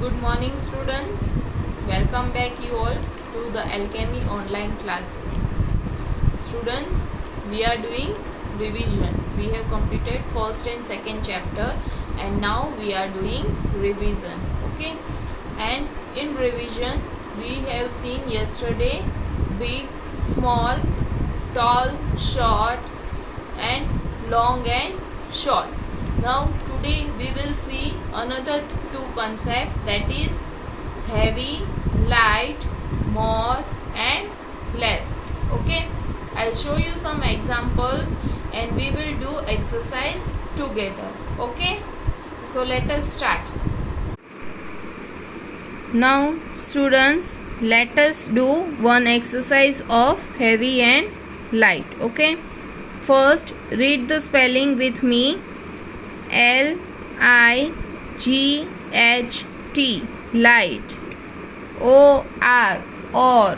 Good morning students. Welcome back you all to the Alchemy online classes. Students, we are doing revision. We have completed first and second chapter and now we are doing revision. Okay? And in revision we have seen yesterday big, small, tall, short and long and short. Now today we will see another two concept, that is heavy, light, more and less. Okay, I'll show you some examples and we will do exercise together. Okay, so let us start. Now students, let us do one exercise of heavy and light. Okay, first read the spelling with me. L-I-G-H-T, light. O-R, or.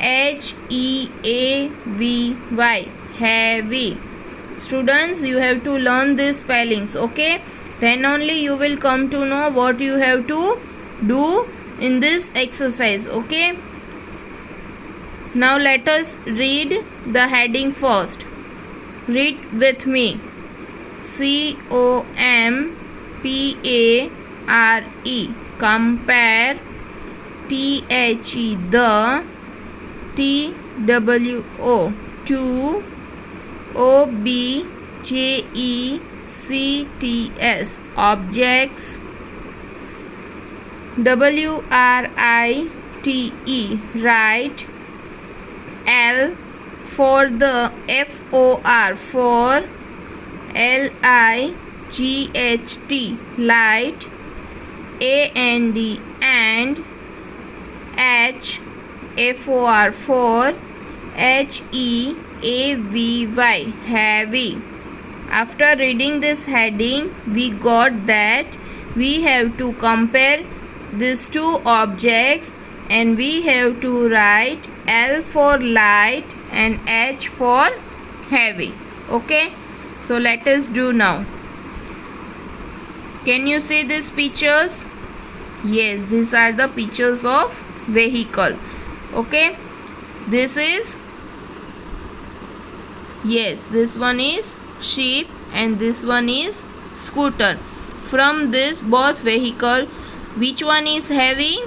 H-E-A-V-Y, heavy. Students, you have to learn these spellings, okay? Then only you will come to know what you have to do in this exercise, okay? Now let us read the heading first. Read with me. C-O-M-P-A-R-E, compare. T-H-E, the. T-W-O, to. O-B-J-E-C-T-S, objects. W-R-I-T-E, write. L for the, F-O-R, for. L-I-G-H-T, light. A-N-D, and. H, F-O-R, for. H-E-A-V-Y, heavy. After reading this heading, we got that we have to compare these two objects and we have to write L for light and H for heavy. Okay, so let us do now. Can you see these pictures? Yes, these are the pictures of vehicle. Okay, this is, yes, this one is sheep and this one is scooter. From this both vehicle, which one is heavy?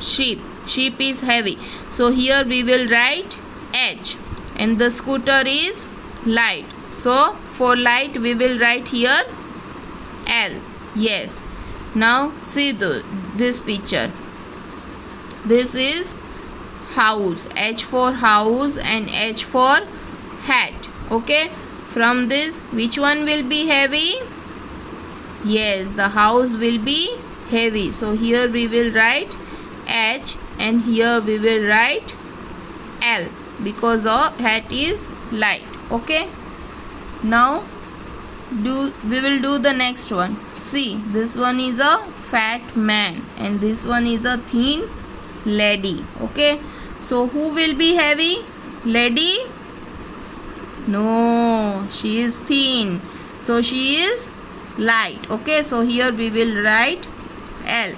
Sheep. Sheep is heavy. So here we will write H and the scooter is light. So for light we will write here L. Yes. Now see this picture. This is house. H for house and H for hat. Okay. From this, which one will be heavy? Yes, the house will be heavy. So here we will write H and here we will write L because of hat is light. Okay. Now we will do the next one. See, this one is a fat man and this one is a thin lady. Okay. So who will be heavy? Lady? No, she is thin. So she is light. Okay. So here we will write L.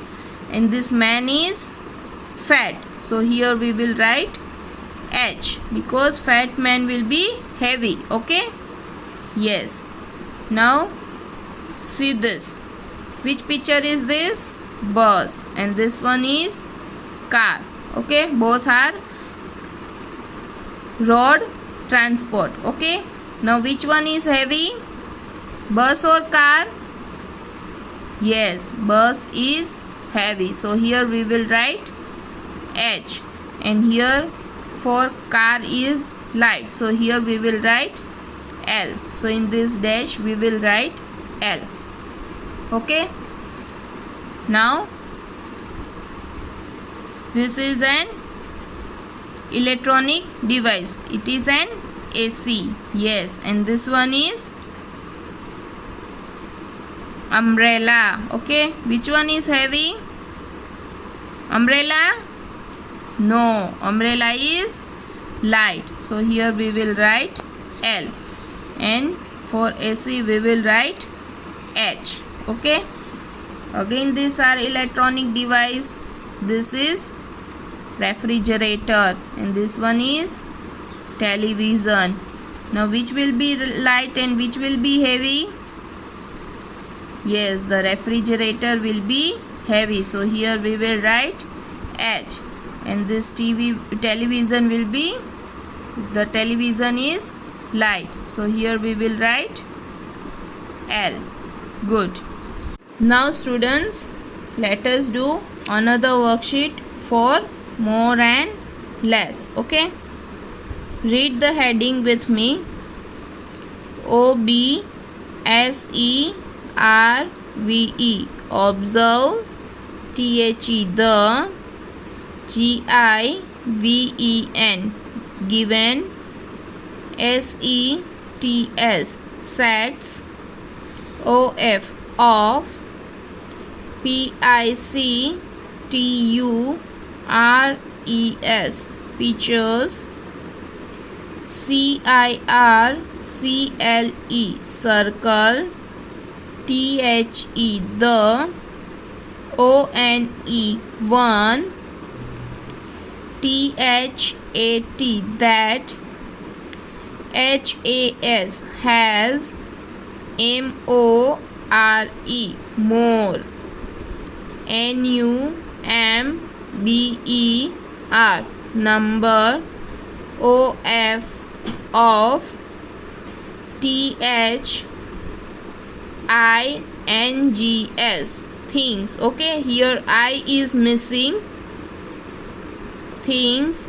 And this man is fat. So here we will write H because fat man will be heavy. Okay. Yes. Now see this. Which picture is this? Bus. And this one is car. Okay. Both are road transport. Okay. Now which one is heavy? Bus or car? Yes, bus is heavy. So here we will write H and here for car is light. So here we will write L. So in this dash we will write L. Okay. Now this is an electronic device. It is an AC. Yes. And this one is umbrella. Okay. Which one is heavy? Umbrella? No. Umbrella is light. So here we will write L. And for AC we will write H. Okay. Again these are electronic device. This is refrigerator and this one is television. Now which will be light and which will be heavy? Yes, the refrigerator will be heavy. So here we will write H and this television will be, the television is light. So here we will write L. Good. Now students, let us do another worksheet for more and less. Okay. Read the heading with me. OBSERVE. Observe. THE. GIVEN. Given. SETS. Sets. OF. Off. PICTURES. Pictures. CIRCLE. Circle. THE. The. ONE. One. THAT. That. HAS. Has. MORE. More. NUMBER. Number. OF. Of. THINGS. Things. Okay, here I is missing. Things.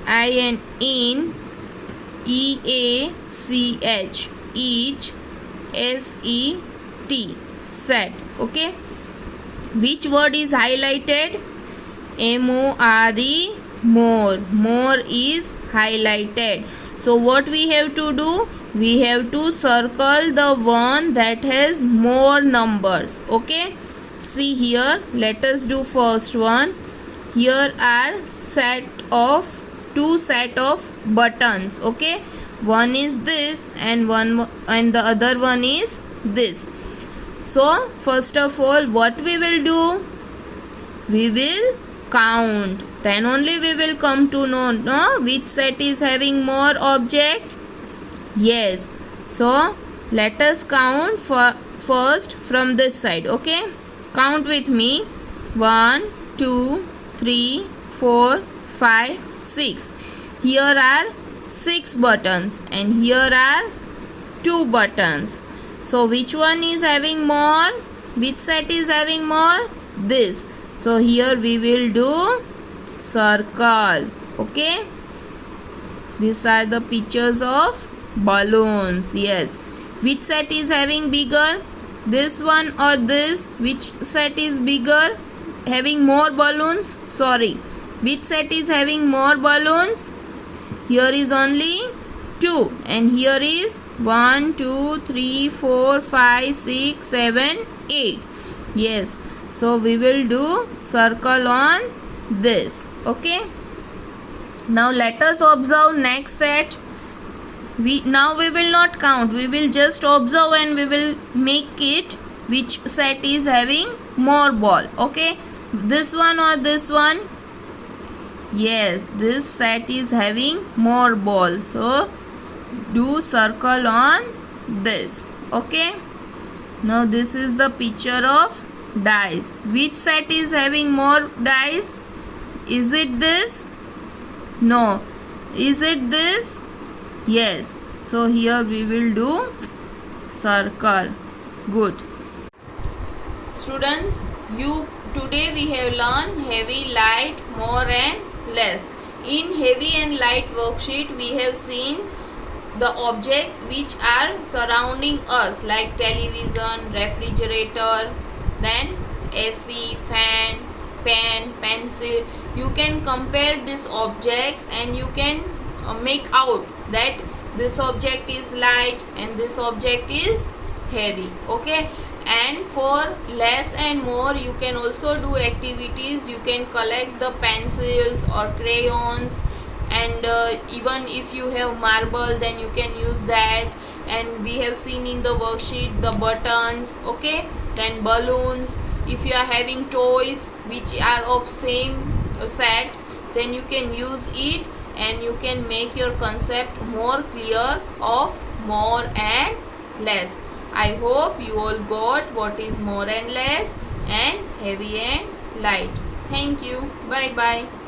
IN. EACH. Each. SET. Set. Okay. Which word is highlighted? MORE. More. More is highlighted. So what we have to do? We have to circle the one that has more numbers. Okay. See here. Let us do first one. Here are two set of buttons. Okay. One is this and the other one is this. So first of all, what we will do? We will count. Then only we will come to know which set is having more object. Yes. So let us count first from this side. Okay. Count with me. 1, 2, 3, 4, 5, 6. Here are 6 buttons and here are 2 buttons. So which one is having more? Which set is having more? This. So here we will do circle. Okay. These are the pictures of balloons. Yes. Which set is having bigger? This one or this? Which set is bigger? Having more balloons? Sorry. Which set is having more balloons? Here is only 2 and here is 1, 2, 3, 4, 5, 6, 7, 8. Yes. So we will do circle on this. Okay. Now let us observe next set. Now we will not count. We will just observe and we will make it which set is having more ball. Okay. This one or this one? Yes, this set is having more balls. So do circle on this. Okay. Now this is the picture of dice. Which set is having more dice? Is it this? No. Is it this? Yes. So here we will do circle. Good. Students, today we have learned heavy, light, more and less. In heavy and light worksheet we have seen the objects which are surrounding us like television, refrigerator, then AC, fan, pen, pencil. You can compare these objects and you can make out that this object is light and this object is heavy. Okay. And for less and more, you can also do activities. You can collect the pencils or crayons, and even if you have marble, then you can use that. And we have seen in the worksheet the buttons. Okay. Then balloons, If you are having toys which are of same set, then you can use it and you can make your concept more clear of more and less. I hope you all got what is more and less and heavy and light. Thank you. Bye bye.